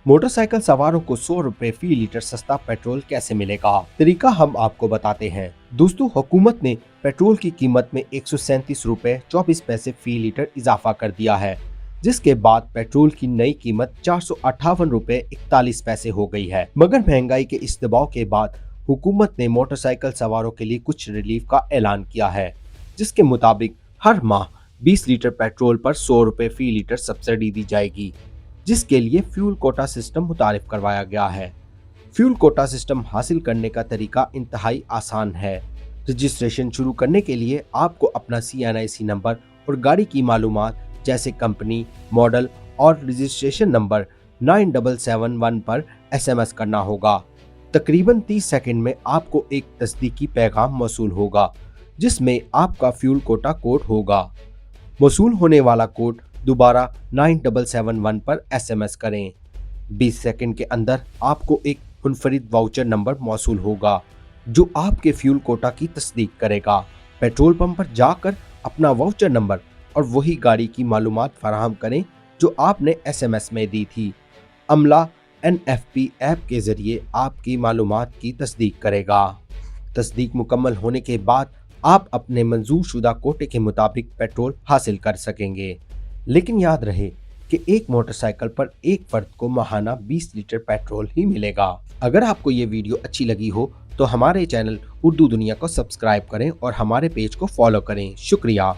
Motorcycle सवारों को 100 रुपए फी लीटर सस्ता पेट्रोल कैसे मिलेगा? तरीका हम आपको बताते हैं। दोस्तों, हुकूमत ने पेट्रोल की कीमत में 137 रुपए 24 पैसे फी लीटर इजाफा कर दिया है, जिसके बाद पेट्रोल की नई कीमत 458 रुपए 41 पैसे हो गई है। मगर महंगाई के इस दबाव के बाद हुकूमत ने मोटरसाइकिल सवारों के लिए कुछ रिलीफ का ऐलान किया है, जिसके मुताबिक हर माह 20 लीटर पेट्रोल पर 100 रुपए फी लीटर सब्सिडी दी जाएगी, जिसके लिए फ्यूल कोटा सिस्टम मुतारिफ करवाया गया है। फ्यूल कोटा सिस्टम हासिल करने का तरीका इंतहाई आसान है। रजिस्ट्रेशन शुरू करने के लिए आपको अपना CNIC नंबर और गाड़ी की मालूमात जैसे कंपनी, मॉडल और रजिस्ट्रेशन नंबर 9771 पर SMS करना होगा। तकरीबन 30 सेकंड में आपको एक तस्दीकी पैगाम मौसूल होगा, जिसमें आपका फ्यूल कोटा कोड होगा। मौसूल होने वाला कोड दोबारा 9771 पर SMS करें। 20 सेकंड के अंदर आपको एक मुनफरिद वाउचर नंबर मौसूल होगा, जो आपके फ्यूल कोटा की तस्दीक करेगा। पेट्रोल पंप पर जाकर अपना वाउचर नंबर और वही गाड़ी की मालूमात फराहम करें जो आपने SMS में दी थी। अमला NFP ऐप के जरिए आपकी मालूमात की तस्दीक करेगा। तस्दीक मुकम्मल होने के बाद आप अपने मंजूर शुदा कोटे के मुताबिक पेट्रोल हासिल कर सकेंगे। लेकिन याद रहे कि एक मोटरसाइकिल पर एक फर्द को माहाना 20 लीटर पेट्रोल ही मिलेगा। अगर आपको ये वीडियो अच्छी लगी हो तो हमारे चैनल उर्दू दुनिया को सब्सक्राइब करें और हमारे पेज को फॉलो करें। शुक्रिया।